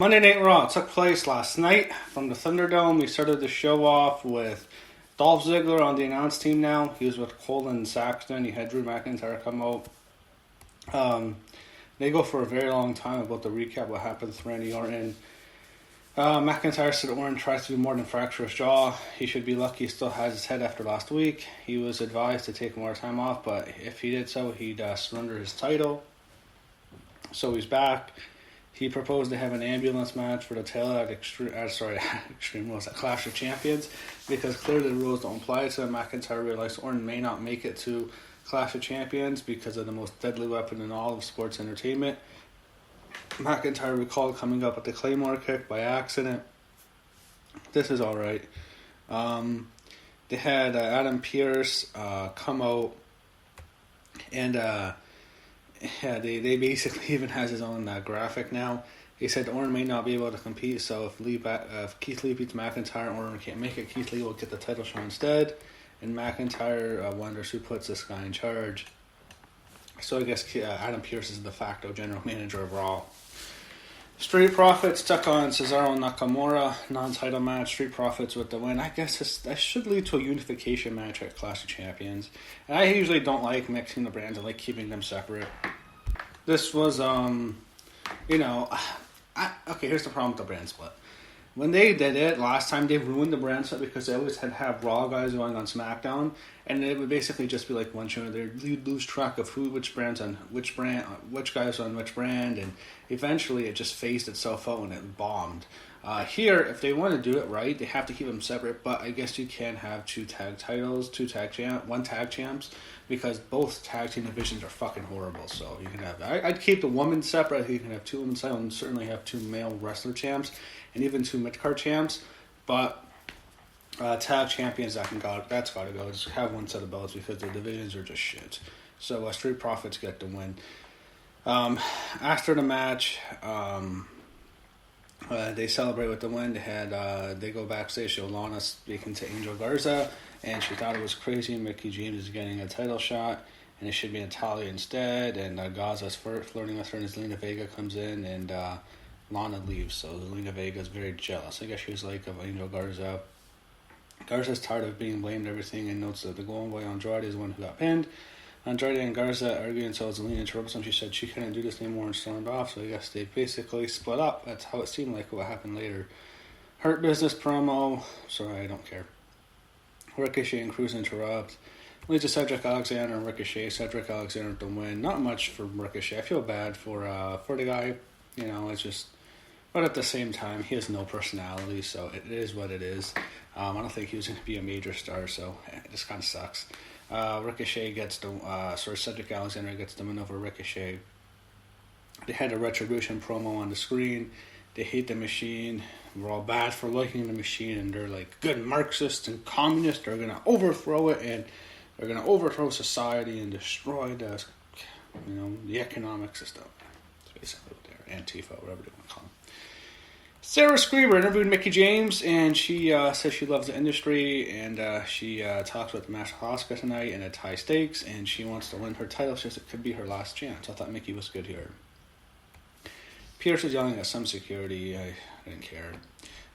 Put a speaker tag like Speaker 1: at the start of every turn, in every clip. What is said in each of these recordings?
Speaker 1: Monday Night Raw took place last night from the Thunderdome. We started the show off with Dolph Ziggler on the announce team now. He was with Cole and Saxton. You had Drew McIntyre come out. They go for a very long time about the recap what happened with Randy Orton. McIntyre said Orton tries to do more than fracture his jaw. He should be lucky he still has his head after last week. He was advised to take more time off, but if he did so, he'd surrender his title. So he's back. He proposed to have an ambulance match for the title at Extreme Rules at Clash of Champions, because clearly the rules don't apply to him. McIntyre realized Orton may not make it to Clash of Champions because of the most deadly weapon in all of sports entertainment. McIntyre recalled coming up with the Claymore kick by accident. This is alright. They had Adam Pearce come out, and they basically even has his own graphic now. He said Orton may not be able to compete, so if Keith Lee beats McIntyre, Orton can't make it. Keith Lee will get the title shot instead, and McIntyre wonders who puts this guy in charge. So I guess Adam Pearce is the de facto general manager of Raw. Street Profits took on Cesaro and Nakamura, non-title match. Street Profits with the win. I guess that should lead to a unification match at Clash of Champions. And I usually don't like mixing the brands. I like keeping them separate. This was, okay, here's the problem with the brand split. When they did it last time, they ruined the brand split because they always had to have Raw guys going on SmackDown, and it would basically just be like one show. They'd lose track of which guys on which brand, and eventually it just phased itself out and it bombed. Here, if they want to do it right, they have to keep them separate, but I guess you can have one tag champs, because both tag team divisions are fucking horrible. So you can have, I'd keep the women separate. You can have two women's titles and certainly have two male wrestler champs and even two mid-card champs, but tag champions, that's got to go. Just have one set of belts because the divisions are just shit. So Street Profits get the win. After the match, they celebrate with the win. They go backstage, show Lana speaking to Angel Garza, and she thought it was crazy Mickie James is getting a title shot, and it should be Natalya instead, and Garza's flirting with her, and Zelina Vega comes in, and Lana leaves, so Zelina Vega is very jealous. I guess she was like of Angel Garza. Garza's tired of being blamed for everything and notes that the Golden Boy Andrade is the one who got pinned. Andrade and Garza argued until Zelina interrupted them. She said she couldn't do this anymore and stormed off, so I guess they basically split up. That's how it seemed like what happened later. Hurt Business promo. Sorry, I don't care. Ricochet and Cruz interrupt. Leads to Cedric Alexander and Ricochet. Cedric Alexander to win. Not much for Ricochet. I feel bad for the guy. It's just... But at the same time, he has no personality, so it is what it is. I don't think he was going to be a major star, so it just kind of sucks. Ricochet Cedric Alexander gets the win over Ricochet. They had a Retribution promo on the screen. They hate the Machine. We're all bad for liking the Machine, and they're like good Marxists and communists. They're going to overthrow it, and they're going to overthrow society and destroy the economic system. That's basically what they're Antifa, whatever they want to call them. Sarah Screever interviewed Mickie James, and she says she loves the industry, and she talks about the match with Asuka tonight and at high stakes, and she wants to win her title. She says it could be her last chance. I thought Mickie was good here. Pierce was yelling at some security. I didn't care.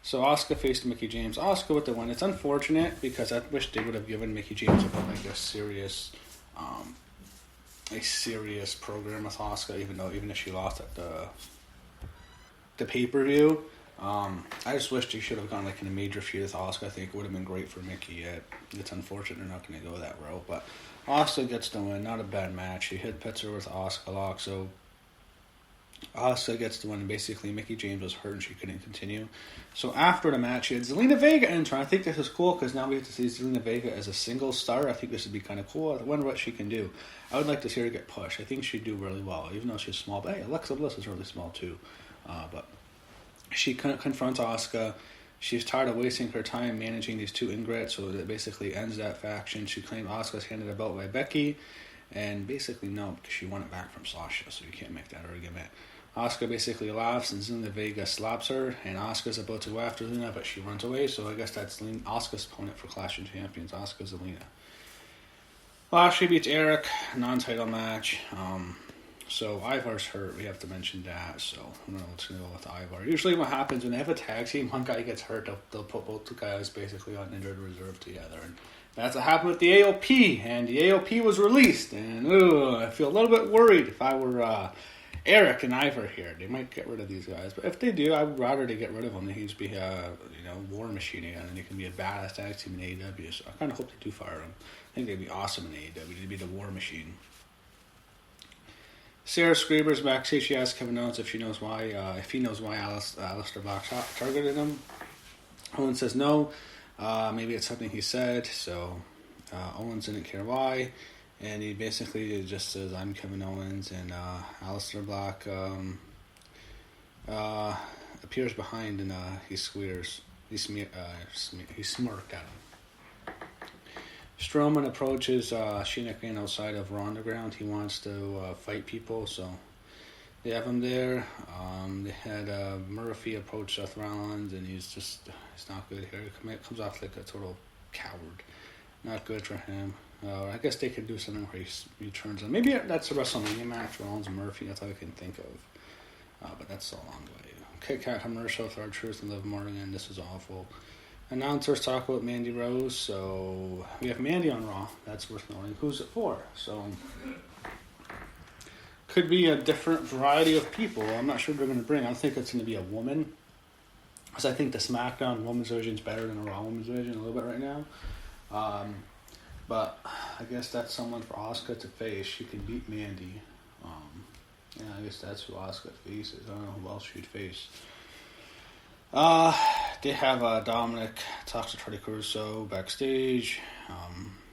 Speaker 1: So Asuka faced Mickie James. Asuka with the win. It's unfortunate because I wish they would have given Mickie James a serious program with Asuka, even if she lost at the pay-per-view. I just wish they should have gone in a major feud with Asuka. I think it would have been great for Mickie. It's unfortunate they're not going to go that route, but Asuka gets the win. Not a bad match. She hit her with Asuka lock, so Asuka gets the win, and basically Mickie James was hurt and she couldn't continue. So after the match, she had Zelina Vega enter. I think this is cool because now we get to see Zelina Vega as a single star. I think this would be kind of cool. I wonder what she can do. I would like to see her get pushed. I think she'd do really well, even though she's small. But hey, Alexa Bliss is really small too. But she confronts Asuka. She's tired of wasting her time managing these two ingrates, so it basically ends that faction. She claimed Asuka's handed a belt by Becky, and basically no, because she won it back from Sasha, so you can't make that argument. Asuka basically laughs, and Zelina Vega slaps her, and Asuka's about to go after Zelina, but she runs away, so I guess that's Asuka's opponent for Clash of Champions, Asuka Zelina. Lashley beats Eric, non-title match. So Ivar's hurt. We have to mention that. So I don't know what's going to go with Ivar. Usually what happens when they have a tag team, one guy gets hurt, they'll put both the guys basically on injured reserve together. And that's what happened with the AOP. And the AOP was released. And I feel a little bit worried if I were Eric and Ivar here. They might get rid of these guys. But if they do, I would rather they get rid of them. They can just be War Machine again. And they can be a badass tag team in AEW. So I kind of hope they do fire them. I think they'd be awesome in AEW. They'd be the War Machine. Sarah Screamer's backstage. She asked Kevin Owens if he knows why Aleister Black targeted him. Owens says no. Maybe it's something he said. So Owens didn't care why, and he basically just says, "I'm Kevin Owens," and Aleister Black appears behind, and he squeers. He smirked at him. Strowman approaches Shane McMahon outside of Raw Underground. He wants to fight people, so they have him there. They had Murphy approach Seth Rollins, and he's not good here. He comes off like a total coward. Not good for him. I guess they could do something where he turns on. Maybe that's a WrestleMania match, Rollins and Murphy. That's all I can think of. But that's a long way. Kit Kat commercial with R-Truth and Liv Morgan. This is awful. Announcers talk about Mandy Rose, so we have Mandy on Raw. That's worth knowing. Who's it for? So could be a different variety of people. I'm not sure what they're going to bring. I don't think it's going to be a woman, because I think the SmackDown Women's Division is better than the Raw Women's Division a little bit right now. But I guess that's someone for Asuka to face. She can beat Mandy. I guess that's who Asuka faces. I don't know who else she'd face. They have Dominik talks to Tony Caruso backstage.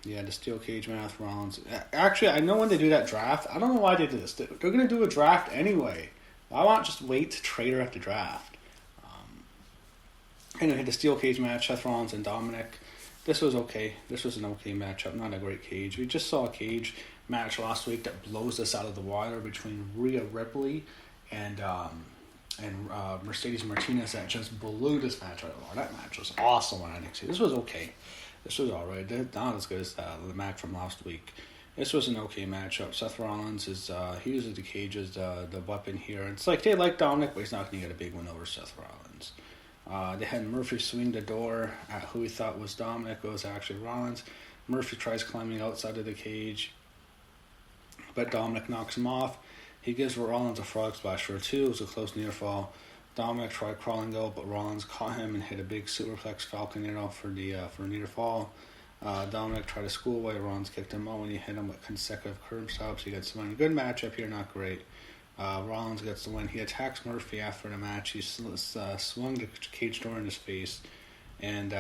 Speaker 1: The steel cage match, Rollins. Actually, I know when they do that draft. I don't know why they do this. They're going to do a draft anyway. Why not just wait to trade her at the draft? Anyway, the steel cage match, Seth Rollins and Dominik. This was okay. This was an okay matchup. Not a great cage. We just saw a cage match last week that blows us out of the water between Rhea Ripley and Mercedes Martinez that just blew this match out of the water. That match was awesome on NXT. This was okay. This was alright. Not as good as the match from last week. This was an okay matchup. Seth Rollins he uses the cage as the weapon here. It's like they like Dominik, but he's not going to get a big win over Seth Rollins. They had Murphy swing the door at who he thought was Dominik, but it was actually Rollins. Murphy tries climbing outside of the cage, but Dominik knocks him off. He gives Rollins a frog splash for a 2. It was a close near fall. Dominik tried crawling out, but Rollins caught him and hit a big superplex Falcon Arrow for a near fall. Dominik tried a school away. Rollins kicked him out when he hit him with consecutive curb stops. He gets the win. Good matchup here, not great. Rollins gets the win. He attacks Murphy after the match. He swung the cage door in his face. And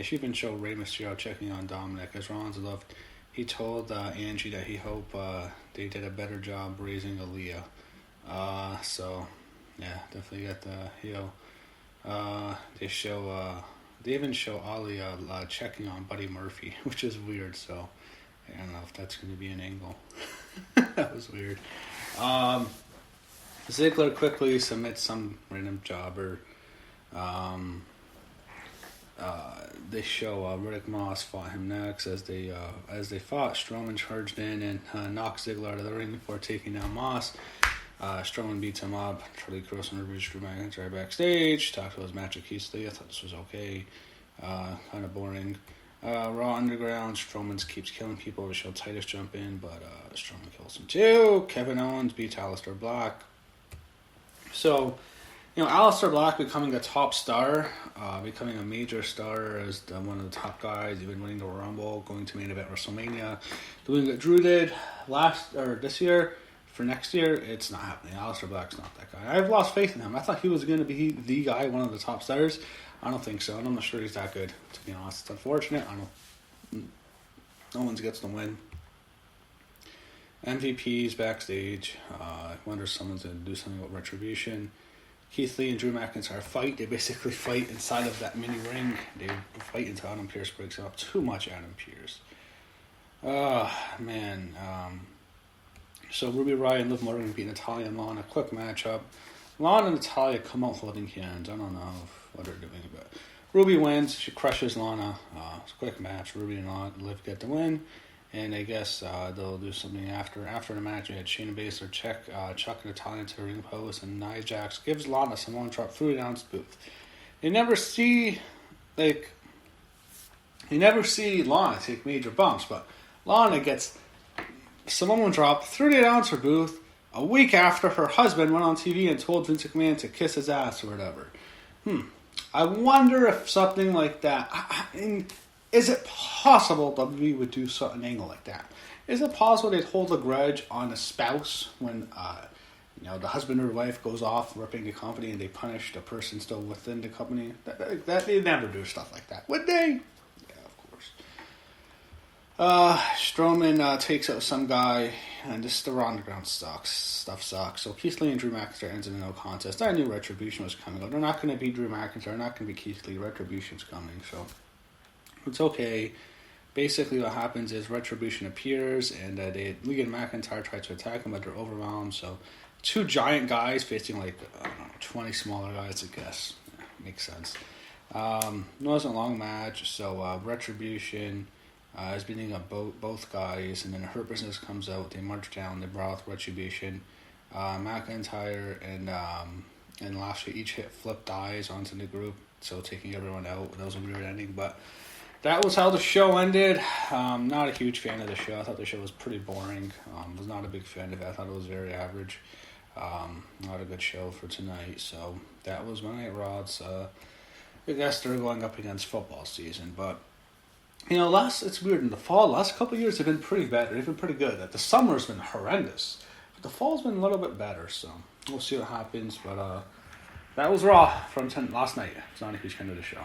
Speaker 1: she even showed Rey Mysterio checking on Dominik. As Rollins left, he told Angie that he hoped they did a better job raising Aaliyah. So, yeah, definitely got the heel. They even show Aaliyah checking on Buddy Murphy, which is weird. So, I don't know if that's going to be an angle. That was weird. Ziggler quickly submits some random jobber. They show Riddick Moss fought him next. As they fought, Strowman charged in and knocked Ziggler out of the ring before taking down Moss. Strowman beats him up. Charlie Cross introduced Drew McIntyre backstage. Talked about his match with Keith Lee. I thought this was okay. Kind of boring. Raw Underground, Strowman keeps killing people. We show Titus jump in, but Strowman kills him too. Kevin Owens beats Aleister Black. So, Aleister Black becoming a top star, becoming a major star as one of the top guys, even winning the Rumble, going to main event WrestleMania, doing what Drew did this year. For next year, it's not happening. Aleister Black's not that guy. I've lost faith in him. I thought he was going to be the guy, one of the top stars. I don't think so, and I'm not sure he's that good, to be honest. It's unfortunate. Owens gets the win. MVP's backstage. I wonder if someone's going to do something with Retribution. Keith Lee and Drew McIntyre fight. They basically fight inside of that mini ring. They fight until Adam Pearce breaks up. Too much Adam Pearce. Man. So Ruby Riott and Liv Morgan beat Natalya and Lana. Quick matchup. Lana and Natalya come out holding hands. I don't know what they're doing, but Ruby wins. She crushes Lana. It's a quick match. Ruby and Liv get the win. And I guess they'll do something after the match. We had Shayna Baszler chuck an Italian to the ring post, and Nia Jax gives Lana Samoan drop through the announce booth. You never see Lana take major bumps, but Lana gets Samoan drop through the announcer booth a week after her husband went on TV and told Vince McMahon to kiss his ass or whatever. I wonder if something like that. Is it possible WWE would do an angle like that? Is it possible they'd hold a grudge on a spouse when the husband or wife goes off ripping the company and they punish the person still within the company? That they'd never do stuff like that, would they? Yeah, of course. Strowman takes out some guy, and this the Raw Underground stuff sucks. So Keith Lee and Drew McIntyre ends in a no contest. I knew Retribution was coming out. They're not going to beat Drew McIntyre. They're not going to be Keith Lee. Retribution's coming, so it's okay. Basically, what happens is Retribution appears, and Lee and McIntyre try to attack him, but they're overwhelmed. So, two giant guys facing 20 smaller guys, I guess. Yeah, makes sense. It wasn't a long match, so Retribution is beating up both guys, and then Hurt Business comes out. They march down. They brawl with Retribution. McIntyre and Lashley each hit flip dives onto the group, so taking everyone out. That was a weird ending, but that was how the show ended. Not a huge fan of the show. I thought the show was pretty boring. Was not a big fan of it. I thought it was very average. Not a good show for tonight. So that was Monday Night Raw. I guess they're going up against football season. But, it's weird. In the fall, last couple of years have been pretty bad. They've been pretty good. The summer's been horrendous. But the fall's been a little bit better. So we'll see what happens. But that was Raw from last night. It's not a huge fan of the show.